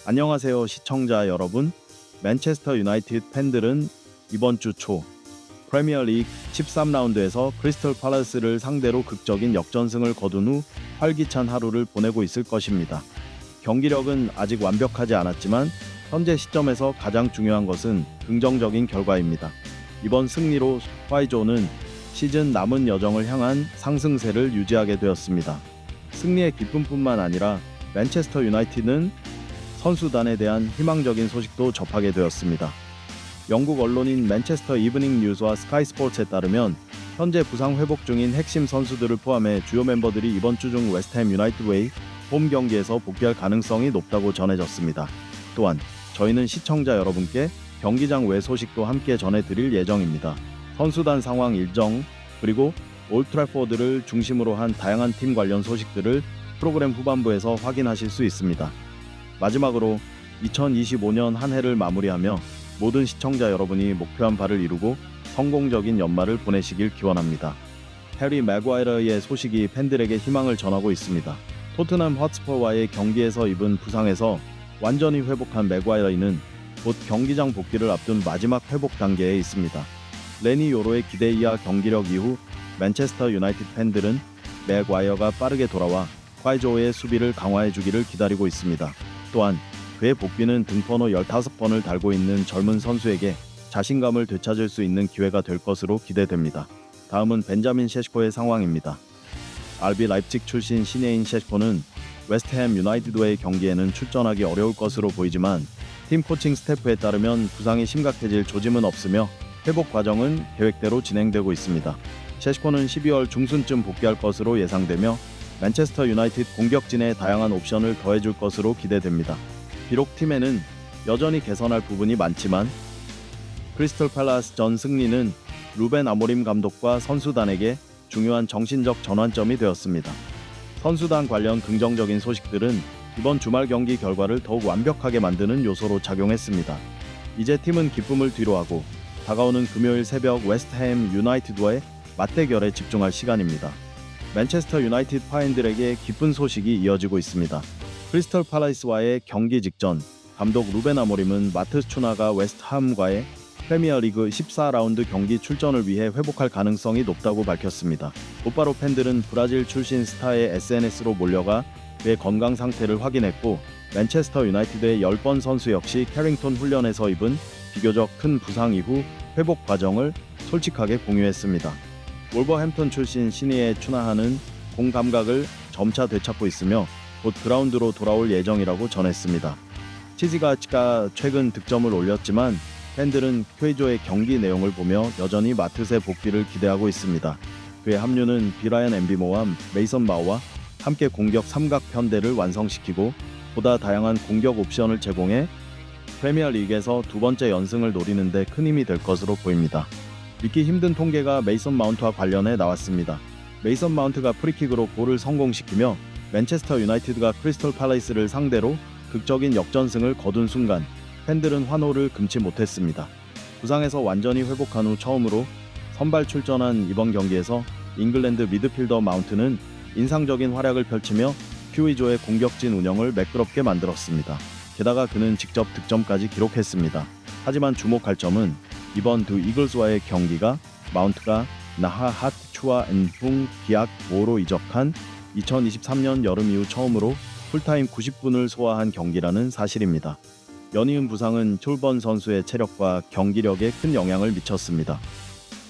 안녕하세요 시청자 여러분. 맨체스터 유나이티드 팬들은 이번 주 초 프리미어리그 13라운드에서 크리스털 팔라스를 상대로 극적인 역전승을 거둔 후 활기찬 하루를 보내고 있을 것입니다. 경기력은 아직 완벽하지 않았지만 현재 시점에서 가장 중요한 것은 긍정적인 결과입니다. 이번 승리로 화이조는 시즌 남은 여정을 향한 상승세를 유지하게 되었습니다. 승리의 기쁨뿐만 아니라 맨체스터 유나이티드는 선수단에 대한 희망적인 소식도 접하게 되었습니다. 영국 언론인 맨체스터 이브닝 뉴스와 스카이 스포츠에 따르면 현재 부상 회복 중인 핵심 선수들을 포함해 주요 멤버들이 이번 주 중 웨스트햄 유나이티드와의 홈 경기에서 복귀할 가능성이 높다고 전해졌습니다. 또한 저희는 시청자 여러분께 경기장 외 소식도 함께 전해드릴 예정입니다. 선수단 상황 일정 그리고 올드 트래포드를 중심으로 한 다양한 팀 관련 소식들을 프로그램 후반부에서 확인하실 수 있습니다. 마지막으로 2025년 한 해를 마무리하며 모든 시청자 여러분이 목표한 바를 이루고 성공적인 연말을 보내시길 기원합니다. 해리 맥과이어의 소식이 팬들에게 희망을 전하고 있습니다. 토트넘 핫스퍼와의 경기에서 입은 부상에서 완전히 회복한 맥과이어는 곧 경기장 복귀를 앞둔 마지막 회복 단계에 있습니다. 레니 요로의 기대 이하 경기력 이후 맨체스터 유나이티드 팬들은 맥과이어가 빠르게 돌아와 화이조의 수비를 강화해 주기를 기다리고 있습니다. 또한 그의 복귀는 등번호 15번을 달고 있는 젊은 선수에게 자신감을 되찾을 수 있는 기회가 될 것으로 기대됩니다. 다음은 벤자민 셰시코의 상황입니다. RB 라입직 출신 신예인 셰시코는 웨스트햄 유나이티드와의 경기에는 출전하기 어려울 것으로 보이지만 팀 코칭 스태프에 따르면 부상이 심각해질 조짐은 없으며 회복 과정은 계획대로 진행되고 있습니다. 셰시코는 12월 중순쯤 복귀할 것으로 예상되며 맨체스터 유나이티드 공격진에 다양한 옵션을 더해줄 것으로 기대됩니다. 비록 팀에는 여전히 개선할 부분이 많지만 크리스털 팔라스 전 승리는 루벤 아모림 감독과 선수단에게 중요한 정신적 전환점이 되었습니다. 선수단 관련 긍정적인 소식들은 이번 주말 경기 결과를 더욱 완벽하게 만드는 요소로 작용했습니다. 이제 팀은 기쁨을 뒤로하고 다가오는 금요일 새벽 웨스트햄 유나이티드와의 맞대결에 집중할 시간입니다. 맨체스터 유나이티드 파인들에게 기쁜 소식이 이어지고 있습니다. 크리스털 팔라스와의 경기 직전 감독 루벤 아모림은 마트스 추나가 웨스트햄과의 프리미어리그 14라운드 경기 출전을 위해 회복할 가능성이 높다고 밝혔습니다. 곧바로 팬들은 브라질 출신 스타의 SNS로 몰려가 그의 건강 상태를 확인했고 맨체스터 유나이티드의 10번 선수 역시 캐링턴 훈련에서 입은 비교적 큰 부상 이후 회복 과정을 솔직하게 공유했습니다. wolverhampton 출신 신예의 추나하는 공 감각을 점차 되찾고 있으며 곧 그라운드로 돌아올 예정이라고 전했습니다. 치지가치가 최근 득점을 올렸지만 팬들은 퀘이조의 경기 내용을 보며 여전히 마트스의 복귀를 기대하고 있습니다. 그의 합류는 비라이언 엠비모와 메이선 마우와 함께 공격 삼각 편대를 완성시키고 보다 다양한 공격 옵션을 제공해 프리미어리그에서 두 번째 연승을 노리는 데 큰 힘이 될 것으로 보입니다. 믿기 힘든 통계가 메이선 마운트와 관련해 나왔습니다. 메이선 마운트가 프리킥으로 골을 성공시키며 맨체스터 유나이티드가 크리스털 팔라스를 상대로 극적인 역전승을 거둔 순간 팬들은 환호를 금치 못했습니다. 부상에서 완전히 회복한 후 처음으로 선발 출전한 이번 경기에서 잉글랜드 미드필더 마운트는 인상적인 활약을 펼치며 큐이조의 공격진 운영을 매끄럽게 만들었습니다. 게다가 그는 직접 득점까지 기록했습니다. 하지만 주목할 점은 이번 두 이글스와의 경기가 마운트가 나하 하트추와 엔풍 기약 5로 이적한 2023년 여름 이후 처음으로 풀타임 90분을 소화한 경기라는 사실입니다. 연이은 부상은 툴번 선수의 체력과 경기력에 큰 영향을 미쳤습니다.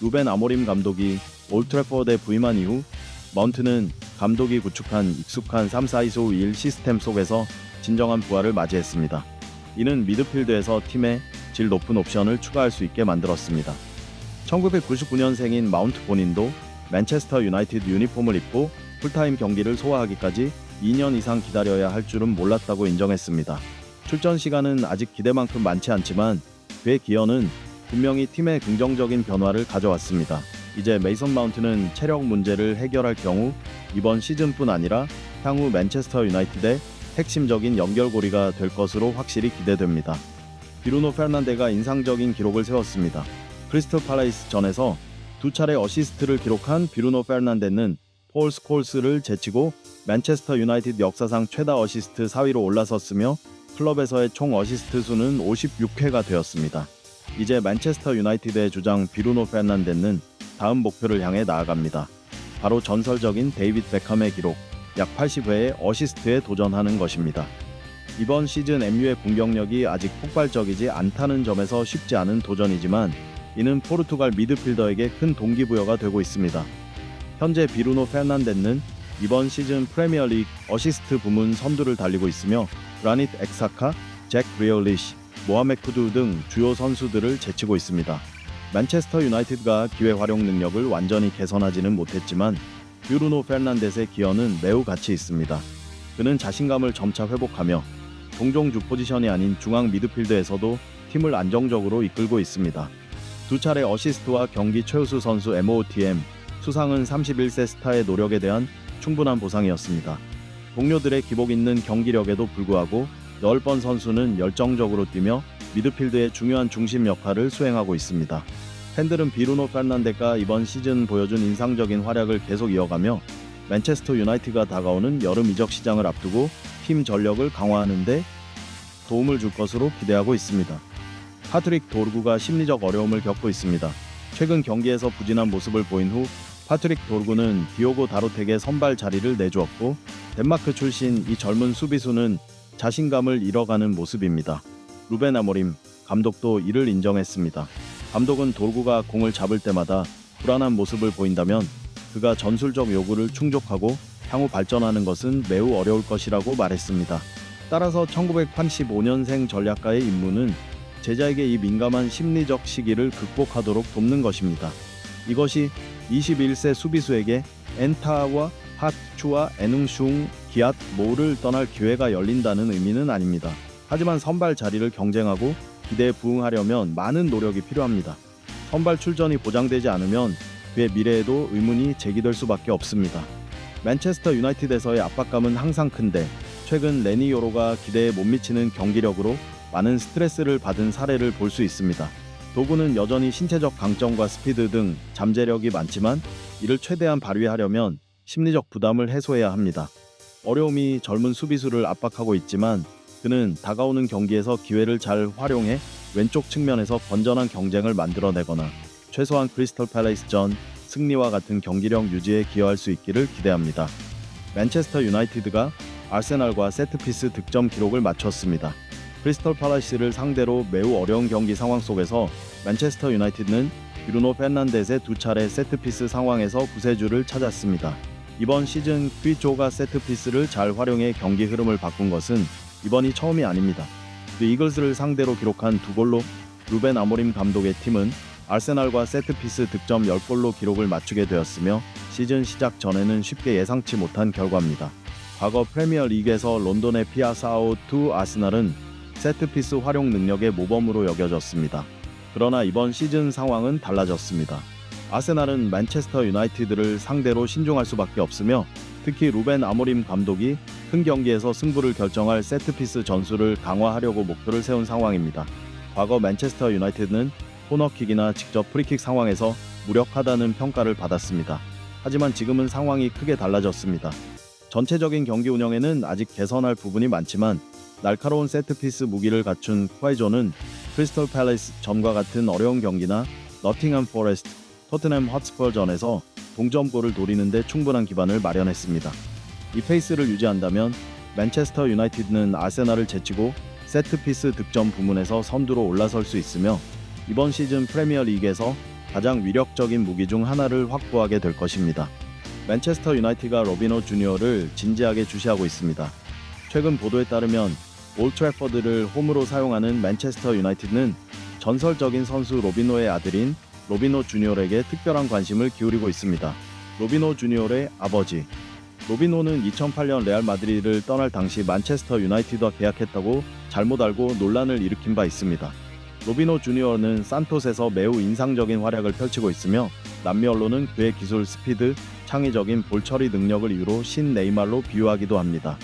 루벤 아모림 감독이 올드 트래포드에 부임한 이후 마운트는 감독이 구축한 익숙한 3-4-2-1 시스템 속에서 진정한 부활을 맞이했습니다. 이는 미드필드에서 팀에 질 높은 옵션을 추가할 수 있게 만들었습니다. 1999년생인 마운트 본인도 맨체스터 유나이티드 유니폼을 입고 풀타임 경기를 소화하기까지 2년 이상 기다려야 할 줄은 몰랐다고 인정했습니다. 출전 시간은 아직 기대만큼 많지 않지만 그의 기여는 분명히 팀에 긍정적인 변화를 가져왔습니다. 이제 메이선 마운트는 체력 문제를 해결할 경우 이번 시즌뿐 아니라 향후 맨체스터 유나이티드의 핵심적인 연결고리가 될 것으로 확실히 기대됩니다. 비루노 페르난데가 인상적인 기록을 세웠습니다. 크리스털 팔라스 전에서 두 차례 어시스트를 기록한 비루노 페르난데는 폴 스콜스를 제치고 맨체스터 유나이티드 역사상 최다 어시스트 4위로 올라섰으며 클럽에서의 총 어시스트 수는 56회가 되었습니다. 이제 맨체스터 유나이티드의 주장 비루노 페르난데스는 다음 목표를 향해 나아갑니다. 바로 전설적인 데이빗 베컴의 기록 약 80회의 어시스트에 도전하는 것입니다. 이번 시즌 MU의 공격력이 아직 폭발적이지 않다는 점에서 쉽지 않은 도전이지만 이는 포르투갈 미드필더에게 큰 동기부여가 되고 있습니다. 현재 비루노 페르난데스는 이번 시즌 프리미어리그 어시스트 부문 선두를 달리고 있으며 그라닛 엑사카, 잭 그리올리시, 모하메드 쿠두 등 주요 선수들을 제치고 있습니다. 맨체스터 유나이티드가 기회 활용 능력을 완전히 개선하지는 못했지만 비루노 페르난데스의 기여는 매우 가치 있습니다. 그는 자신감을 점차 회복하며 동종주 포지션이 아닌 중앙 미드필드에서도 팀을 안정적으로 이끌고 있습니다. 두 차례 어시스트와 경기 최우수 선수 MOTM 수상은 31세 스타의 노력에 대한 충분한 보상이었습니다. 동료들의 기복 있는 경기력에도 불구하고 10번 선수는 열정적으로 뛰며 미드필드의 중요한 중심 역할을 수행하고 있습니다. 팬들은 비루노 페르난데스가 이번 시즌 보여준 인상적인 활약을 계속 이어가며 맨체스터 유나이티드가 다가오는 여름 이적 시장을 앞두고 팀 전력을 강화하는 데 도움을 줄 것으로 기대하고 있습니다. 파트릭 도르구가 심리적 어려움을 겪고 있습니다. 최근 경기에서 부진한 모습을 보인 후 파트릭 도르구는 디오고 다로텍의 선발 자리를 내주었고 덴마크 출신 이 젊은 수비수는 자신감을 잃어가는 모습입니다. 루벤 아모림 감독도 이를 인정했습니다. 감독은 도르구가 공을 잡을 때마다 불안한 모습을 보인다면 그가 전술적 요구를 충족하고 향후 발전하는 것은 매우 어려울 것이라고 말했습니다. 따라서 1985년생 전략가의 임무는 제자에게 이 민감한 심리적 시기를 극복하도록 돕는 것입니다. 이것이 21세 수비수에게 엔타와 하추와 에능슝, 기앗, 모를 떠날 기회가 열린다는 의미는 아닙니다. 하지만 선발 자리를 경쟁하고 기대에 부응하려면 많은 노력이 필요합니다. 선발 출전이 보장되지 않으면 그의 미래에도 의문이 제기될 수밖에 없습니다. 맨체스터 유나이티드에서의 압박감은 항상 큰데 최근 레니 요로가 기대에 못 미치는 경기력으로 많은 스트레스를 받은 사례를 볼 수 있습니다. 도구는 여전히 신체적 강점과 스피드 등 잠재력이 많지만 이를 최대한 발휘하려면 심리적 부담을 해소해야 합니다. 어려움이 젊은 수비수를 압박하고 있지만 그는 다가오는 경기에서 기회를 잘 활용해 왼쪽 측면에서 건전한 경쟁을 만들어내거나 최소한 크리스털 팰리스전 승리와 같은 경기력 유지에 기여할 수 있기를 기대합니다. 맨체스터 유나이티드가 아스날과 세트피스 득점 기록을 맞췄습니다. 크리스털 팰리스를 상대로 매우 어려운 경기 상황 속에서 맨체스터 유나이티드는 비루노 페르난데스의 두 차례 세트피스 상황에서 구세주를 찾았습니다. 이번 시즌 퀴조가 세트피스를 잘 활용해 경기 흐름을 바꾼 것은 이번이 처음이 아닙니다. 이글스를 상대로 기록한 2골로 루벤 아모림 감독의 팀은 아스날과 세트피스 득점 10골로 기록을 맞추게 되었으며 시즌 시작 전에는 쉽게 예상치 못한 결과입니다. 과거 프리미어 리그에서 런던의 피아사오2 아스날은 세트피스 활용 능력의 모범으로 여겨졌습니다. 그러나 이번 시즌 상황은 달라졌습니다. 아스날은 맨체스터 유나이티드를 상대로 신중할 수밖에 없으며 특히 루벤 아모림 감독이 큰 경기에서 승부를 결정할 세트피스 전술을 강화하려고 목표를 세운 상황입니다. 과거 맨체스터 유나이티드는 코너킥이나 직접 프리킥 상황에서 무력하다는 평가를 받았습니다. 하지만 지금은 상황이 크게 달라졌습니다. 전체적인 경기 운영에는 아직 개선할 부분이 많지만 날카로운 세트피스 무기를 갖춘 콰이조는 크리스털 팰리스 전과 같은 어려운 경기나 너팅엄 포레스트, 토트넘 헛스퍼전에서 동점골을 노리는 데 충분한 기반을 마련했습니다. 이 페이스를 유지한다면 맨체스터 유나이티드는 아세날을 제치고 세트피스 득점 부문에서 선두로 올라설 수 있으며 이번 시즌 프리미어 리그에서 가장 위력적인 무기 중 하나를 확보하게 될 것입니다. 맨체스터 유나이티드가 로비노 주니어를 진지하게 주시하고 있습니다. 최근 보도에 따르면 올 트래퍼드를 홈으로 사용하는 맨체스터 유나이티드는 전설적인 선수 로비노의 아들인 로비노 주니어에게 특별한 관심을 기울이고 있습니다. 로비노 주니어의 아버지 로비노는 2008년 레알 마드리드를 떠날 당시 만체스터 유나이티드와 계약했다고 잘못 알고 논란을 일으킨 바 있습니다. 로비노 주니어는 산토스에서 매우 인상적인 활약을 펼치고 있으며 남미 언론은 그의 기술 스피드, 창의적인 볼 처리 능력을 이유로 신 네이마르로 비유하기도 합니다.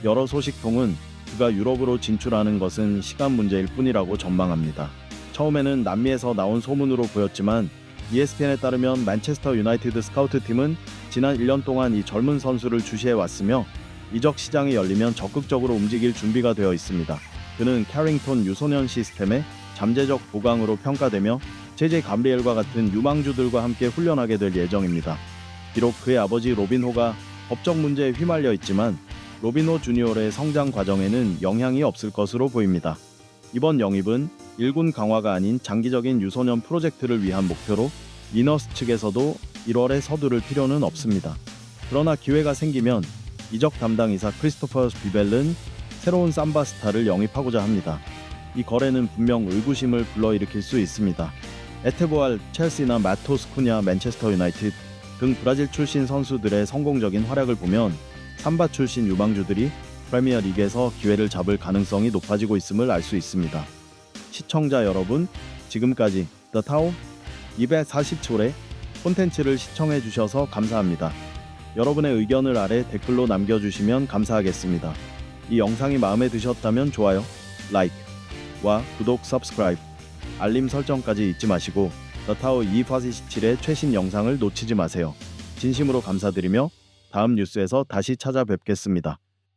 여러 소식통은 그가 유럽으로 진출하는 것은 시간 문제일 뿐이라고 전망합니다. 처음에는 남미에서 나온 소문으로 보였지만 ESPN에 따르면 맨체스터 유나이티드 스카우트 팀은 지난 1년 동안 이 젊은 선수를 주시해 왔으며 이적 시장이 열리면 적극적으로 움직일 준비가 되어 있습니다. 그는 캐링턴 유소년 시스템의 잠재적 보강으로 평가되며 제제 감리엘과 같은 유망주들과 함께 훈련하게 될 예정입니다. 비록 그의 아버지 로빈호가 법적 문제에 휘말려 있지만 로빈호 주니어의 성장 과정에는 영향이 없을 것으로 보입니다. 이번 영입은 1군 강화가 아닌 장기적인 유소년 프로젝트를 위한 목표로 미너스 측에서도 1월에 서두를 필요는 없습니다. 그러나 기회가 생기면 이적 담당이사 크리스토퍼 비벨은 새로운 삼바 스타를 영입하고자 합니다. 이 거래는 분명 의구심을 불러일으킬 수 있습니다. 에테보알, 첼시나 마토스 쿠냐, 맨체스터 유나이티드 등 브라질 출신 선수들의 성공적인 활약을 보면 삼바 출신 유망주들이 프리미어 리그에서 기회를 잡을 가능성이 높아지고 있음을 알 수 있습니다. 시청자 여러분, 지금까지 The Tao 247회 콘텐츠를 시청해 주셔서 감사합니다. 여러분의 의견을 아래 댓글로 남겨주시면 감사하겠습니다. 이 영상이 마음에 드셨다면 좋아요, 라이크와 구독, 서브스크라이브, 알림 설정까지 잊지 마시고 The Tao 247의 최신 영상을 놓치지 마세요. 진심으로 감사드리며 다음 뉴스에서 다시 찾아뵙겠습니다.